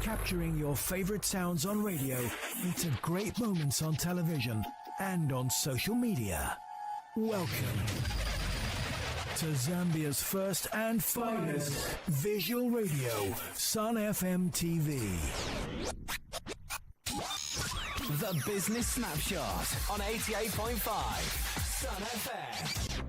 capturing your favorite sounds on radio into great moments on television and on social media. Welcome to Zambia's first and finest visual radio, Sun FM TV. The Business Snapshot on 88.5 Sun FM.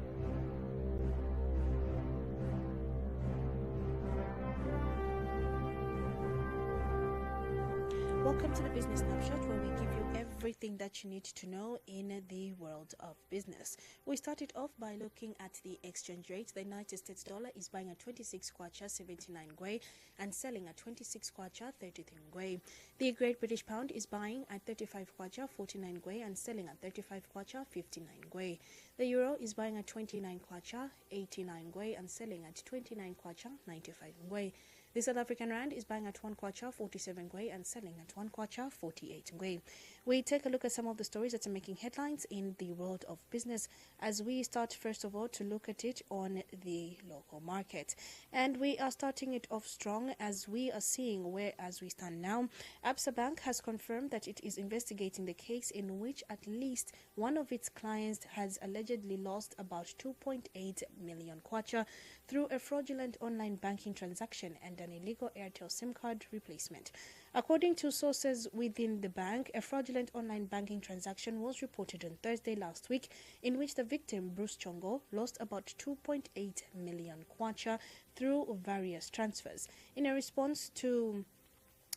Welcome to the Business Snapshot, where we give you everything that you need to know in the world of business. We started off by looking at the exchange rate. The United States dollar is buying at 26 kwacha 79 ngwe and selling at 26 kwacha 33 ngwe. The Great British Pound is buying at 35 kwacha 49 ngwe and selling at 35 kwacha 59 ngwe. The Euro is buying at 29 kwacha 89 ngwe and selling at 29 kwacha 95 ngwe. The South African Rand is buying at 1 kwacha 47 ngwe and selling at 1 kwacha 48 ngwe. We take a look at some of the stories that are making headlines in the world of business, as we start first of all to look at it on the local market. And we are starting it off strong, as we are seeing where as we stand now, Absa Bank has confirmed that it is investigating the case in which at least one of its clients has allegedly lost about 2.8 million kwacha through a fraudulent online banking transaction and an illegal Airtel SIM card replacement. According to sources within the bank, a fraudulent online banking transaction was reported on Thursday last week, in which the victim, Bruce Chongo, lost about 2.8 million kwacha through various transfers. In a response to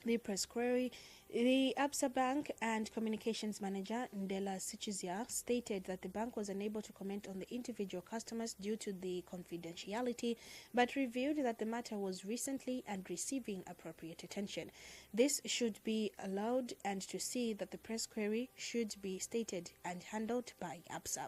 the press query, the Absa Bank and Communications Manager Ndela Sichizia stated that the bank was unable to comment on the individual customers due to the confidentiality, but revealed that the matter was recently and receiving appropriate attention. This should be allowed, and to see that the press query should be stated and handled by Absa.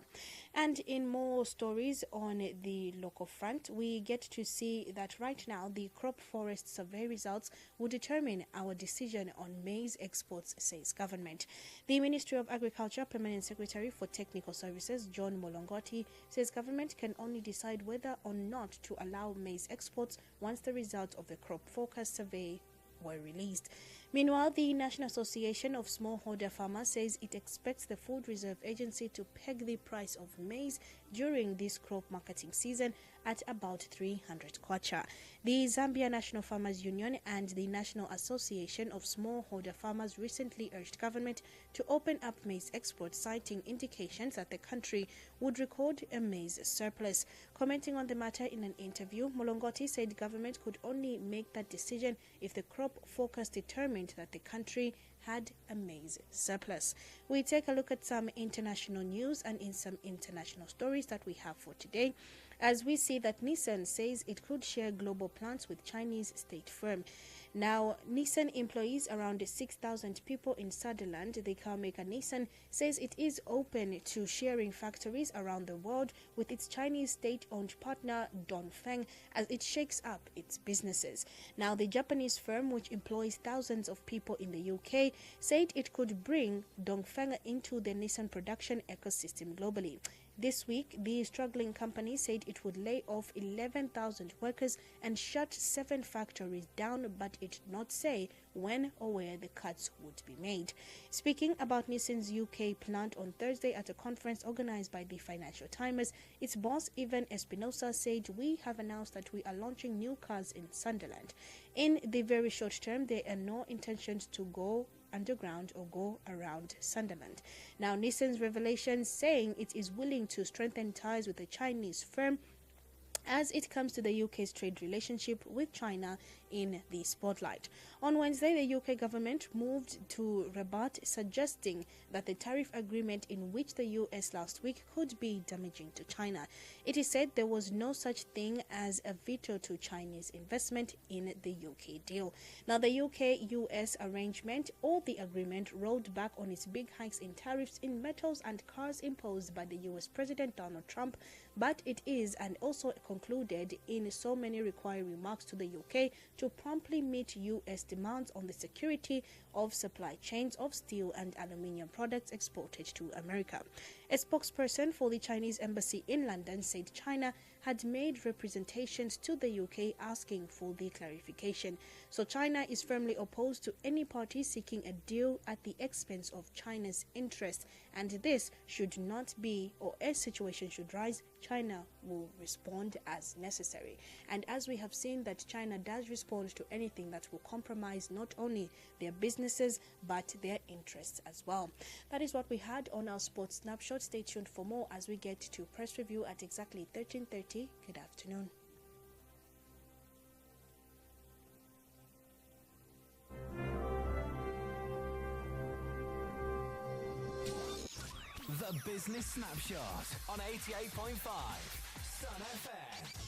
And in more stories on the local front, we get to see that right now the crop forest survey results will determine our decision on maize exports, says government. The Ministry of Agriculture Permanent Secretary for Technical Services, John Molongoti, says government can only decide whether or not to allow maize exports once the results of the crop forecast survey were released. Meanwhile, the National Association of Smallholder Farmers says it expects the Food Reserve Agency to peg the price of maize during this crop marketing season at about 300 kwacha. The Zambia National Farmers Union and the National Association of Smallholder Farmers recently urged government to open up maize exports, citing indications that the country would record a maize surplus. Commenting on the matter in an interview, Molongoti said government could only make that decision if the crop forecast determined that the country had a maize surplus. We take a look at some international news and in some international stories that we have for today, as we see that Nissan says it could share global plants with Chinese state firm. Now, Nissan employs around 6,000 people in Sutherland. The car maker Nissan says it is open to sharing factories around the world with its Chinese state-owned partner Dongfeng as it shakes up its businesses. Now, the Japanese firm, which employs thousands of people in the UK, said it could bring Dongfeng into the Nissan production ecosystem globally. This week, the struggling company said it would lay off 11,000 workers and shut 7 factories down, but it did not say when or where the cuts would be made. Speaking about Nissan's UK plant on Thursday at a conference organized by the Financial Times, its boss, Ivan Espinosa, said, "We have announced that we are launching new cars in Sunderland. In the very short term, there are no intentions to go underground or go around Sunderland." Now, Nissan's revelation saying it is willing to strengthen ties with the Chinese firm as it comes to the UK's trade relationship with China in the spotlight. On Wednesday, the UK government moved to rebut, suggesting that the tariff agreement in which the US last week could be damaging to China. It is said there was no such thing as a veto to Chinese investment in the UK deal. Now, the UK-US arrangement or the agreement rolled back on its big hikes in tariffs in metals and cars imposed by the US President Donald Trump, but it is and also concluded in so many required remarks to the UK to promptly meet US demands on the security of supply chains of steel and aluminium products exported to America. A spokesperson for the Chinese embassy in London said China had made representations to the UK asking for the clarification. So China is firmly opposed to any party seeking a deal at the expense of China's interests, and this should not be, or a situation should rise, China will respond as necessary. And as we have seen that China does respond to anything that will compromise not only their businesses but their interests as well. That is what we had on our sports snapshot. Stay tuned for more as we get to press review at exactly 13:30. Good afternoon. The Business Snapshot on 88.5 Sun FM.